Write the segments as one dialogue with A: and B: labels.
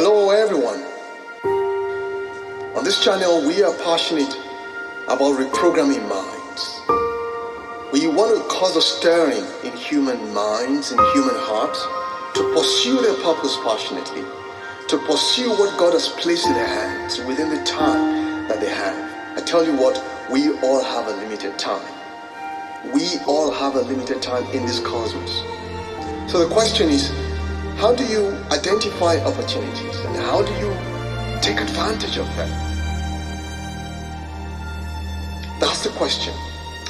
A: Hello everyone. On this channel we are passionate about reprogramming minds. We want to cause a stirring in human minds and human hearts to pursue their purpose passionately, to pursue what God has placed in their hands within the time that they have. I tell you what, we all have a limited time. We all have a limited time in this cosmos. So the question is, how do you identify opportunities and how do you take advantage of them? That's the question.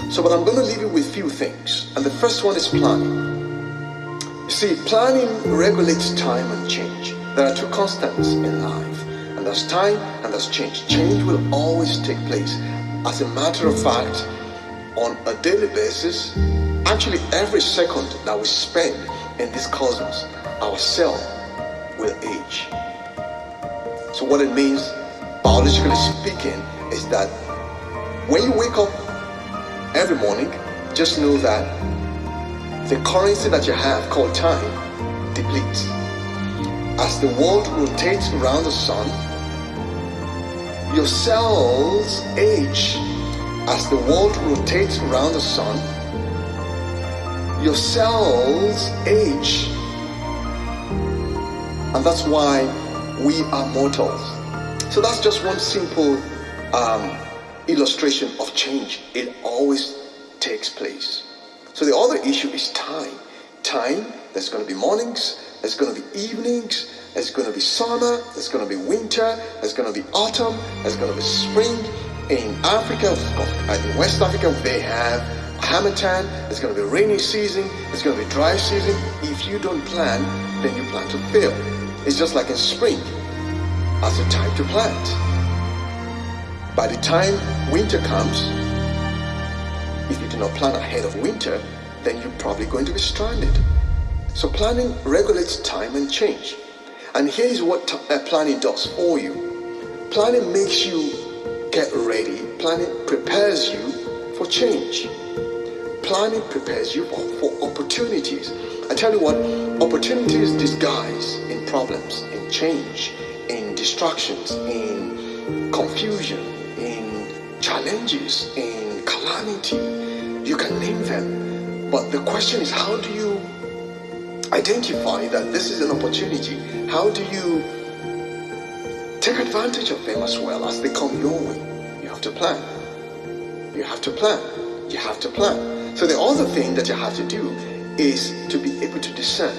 A: So, but I'm going to leave you with a few things. And the first one is planning. You see, planning regulates time and change. There are two constants in life, and there's time and there's change. Change will always take place. As a matter of fact, on a daily basis, actually every second that we spend in this cosmos, our cell will age. So what it means, biologically speaking, is that when you wake up every morning, just know that the currency that you have called time depletes. As the world rotates around the sun, your cells age. As the world rotates around the sun, your cells age. And that's why we are mortals. So that's just one simple illustration of change. It always takes place. So the other issue is time. Time, there's going to be mornings, there's going to be evenings, there's going to be summer, there's going to be winter, there's going to be autumn, there's going to be spring. In Africa, in West Africa, they have Harmattan, there's going to be rainy season, there's going to be dry season. If you don't plan, then you plan to fail. It's just like in spring, as a time to plant. By the time winter comes, if you do not plan ahead of winter, then you're probably going to be stranded. So planning regulates time and change. And here is what planning does for you. Planning makes you get ready. Planning prepares you for change. Planning prepares you for opportunities. I tell you what, opportunities disguise in problems, in change, in distractions, in confusion, in challenges, in calamity. You can name them. But the question is, how do you identify that this is an opportunity? How do you take advantage of them as well as they come your way? You have to plan. You have to plan. You have to plan. So the other thing that you have to do is to be able to discern.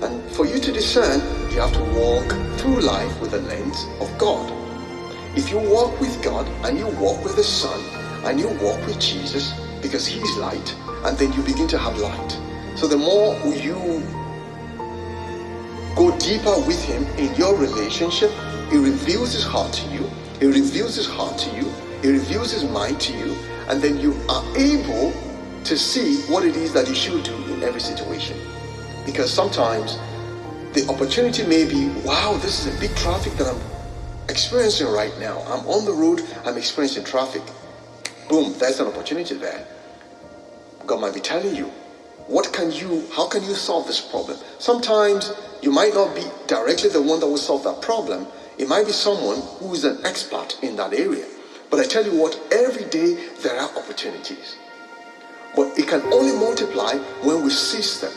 A: And for you to discern, you have to walk through life with the lens of God. If you walk with God and you walk with the Son and you walk with Jesus, because He is light, and then you begin to have light. So the more you go deeper with Him in your relationship, He reveals His heart to you, He reveals His heart to you, He reveals His mind to you, and then you are able to see what it is that you should do in every situation. Because sometimes the opportunity may be, wow, this is a big traffic that I'm experiencing right now. I'm on the road, I'm experiencing traffic. Boom, there's an opportunity there. God might be telling you, how can you solve this problem? Sometimes you might not be directly the one that will solve that problem. It might be someone who is an expert in that area. But I tell you what, every day there are opportunities. But it can only multiply when we seize them.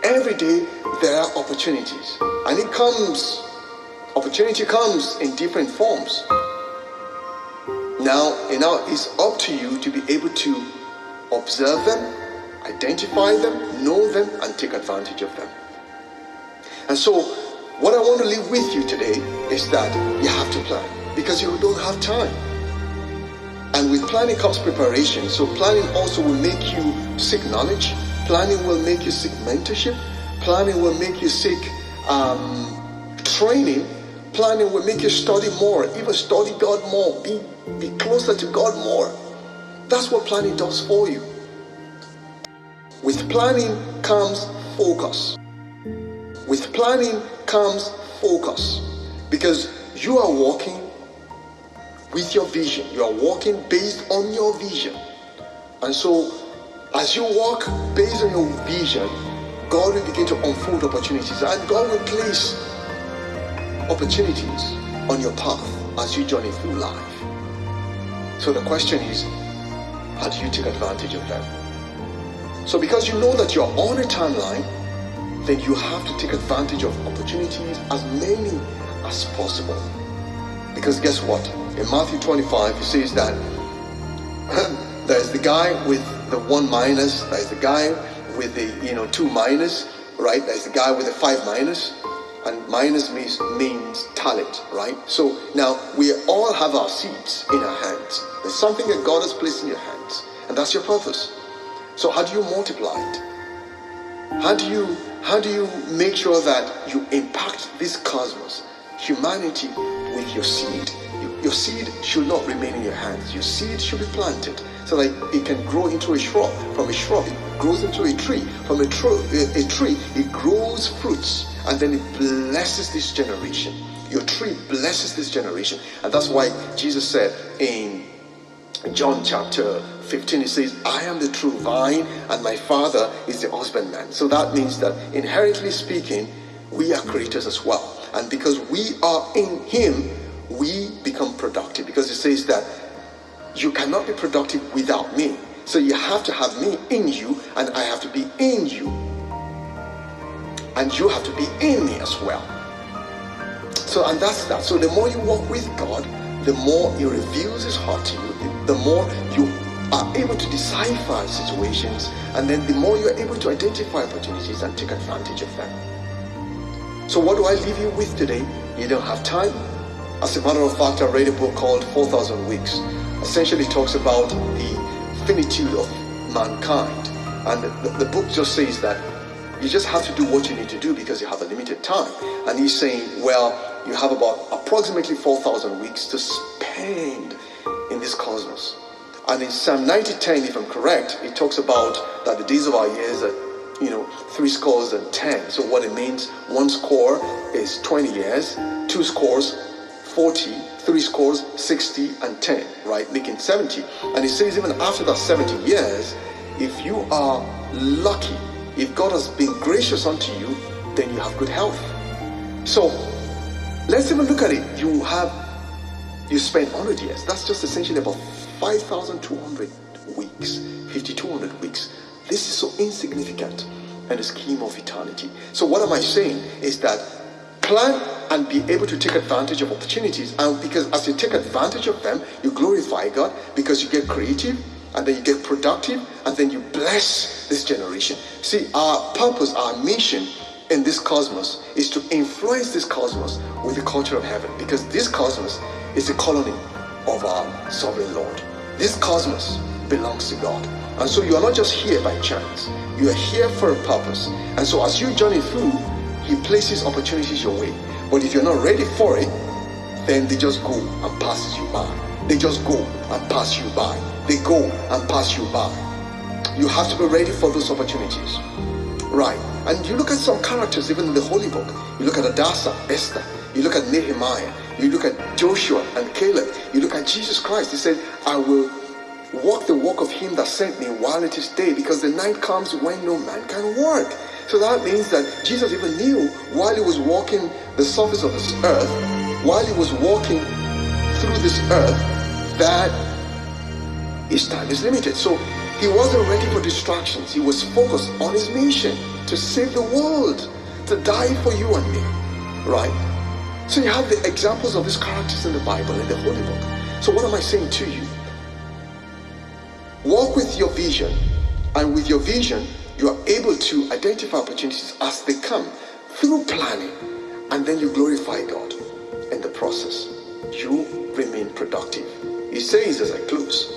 A: Every day there are opportunities. And opportunity comes in different forms. Now it's up to you to be able to observe them, identify them, know them, and take advantage of them. And so, what I want to leave with you today is that you have to plan, because you don't have time. And with planning comes preparation. So planning also will make you seek knowledge. Planning will make you seek mentorship. Planning will make you seek training. Planning will make you study more, even study God more, be closer to God more. That's what planning does for you. With planning comes focus. With planning comes focus. Because you are walking with your vision. You are walking based on your vision. And so, as you walk based on your vision, God will begin to unfold opportunities, and God will place opportunities on your path as you journey through life. So the question is, how do you take advantage of them? So because you know that you're on a timeline, then you have to take advantage of opportunities, as many as possible. Because guess what? In Matthew 25, it says that there's the guy with the 1 minus, there's the guy with the 2 minus, right? There's the guy with the 5 minus, and minus means talent, right? So now we all have our seeds in our hands. There's something that God has placed in your hands, and that's your purpose. So how do you multiply it? How do you make sure that you impact this cosmos, humanity, with your seed? Your seed should not remain in your hands. Your seed should be planted so that it can grow into a shrub. From a shrub, it grows into a tree. From a tree, it grows fruits, and then it blesses this generation. Your tree blesses this generation. And that's why Jesus said in John chapter 15, it says, I am the true vine and my Father is the husbandman. So that means that inherently speaking, we are creators as well. And because we are in Him, we become productive. Because it says that you cannot be productive without me. So you have to have me in you, and I have to be in you. And you have to be in me as well. So, and that's that. So the more you walk with God, the more He reveals His heart to you, the more you are able to decipher situations, and then the more you are able to identify opportunities and take advantage of them. So what do I leave you with today? You don't have time. As a matter of fact, I read a book called 4,000 Weeks. Essentially it talks about the finitude of mankind. And the book just says that you just have to do what you need to do because you have a limited time. And he's saying, well, you have about approximately 4,000 weeks to spend in this cosmos. And in Psalm 90:10, if I'm correct, it talks about that the days of our years are, 70. So what it means, 1 score is 20 years, 2 scores, 40, 3 scores, 60, and 10, right? Making 70. And it says even after that 70 years, if you are lucky, if God has been gracious unto you, then you have good health. So let's even look at it. You spend 100 years. That's just essentially about 5,200 weeks, 5,200 weeks. This is so insignificant in the scheme of eternity. So what am I saying is that plan and be able to take advantage of opportunities, and because as you take advantage of them, you glorify God, because you get creative, and then you get productive, and then you bless this generation. See, our purpose, our mission in this cosmos is to influence this cosmos with the culture of heaven, because this cosmos is a colony of our sovereign Lord. This cosmos belongs to God. And so you are not just here by chance. You are here for a purpose. And so as you journey through, He places opportunities your way. But if you're not ready for it, then they just go and pass you by. They just go and pass you by. They go and pass you by. You have to be ready for those opportunities. Right. And you look at some characters even in the Holy Book. You look at Hadassah, Esther. You look at Nehemiah. You look at Joshua and Caleb. You look at Jesus Christ. He said, I will walk the walk of Him that sent me while it is day, because the night comes when no man can work. So that means that Jesus even knew while He was walking the surface of this earth, while He was walking through this earth, that His time is limited. So He wasn't ready for distractions. He was focused on His mission to save the world, to die for you and me, right? So you have the examples of these characters in the Bible, in the Holy Book. So what am I saying to you? Walk with your vision, and with your vision, you are able to identify opportunities as they come through planning, and then you glorify God in the process. You remain productive. He says as I close,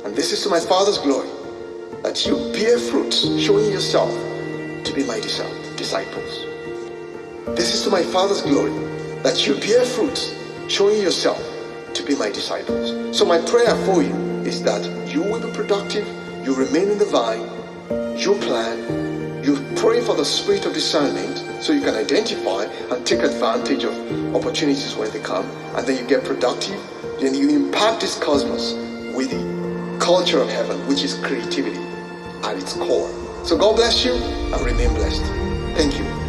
A: and this is to my Father's glory, that you bear fruits, showing yourself to be my disciples. This is to my Father's glory, that you bear fruits, showing yourself to be my disciples. So my prayer for you is that you will be productive, you remain in the vine, you plan, you pray for the spirit of discernment so you can identify and take advantage of opportunities when they come, and then you get productive, then you impact this cosmos with the culture of heaven, which is creativity at its core. So God bless you and remain blessed. Thank you.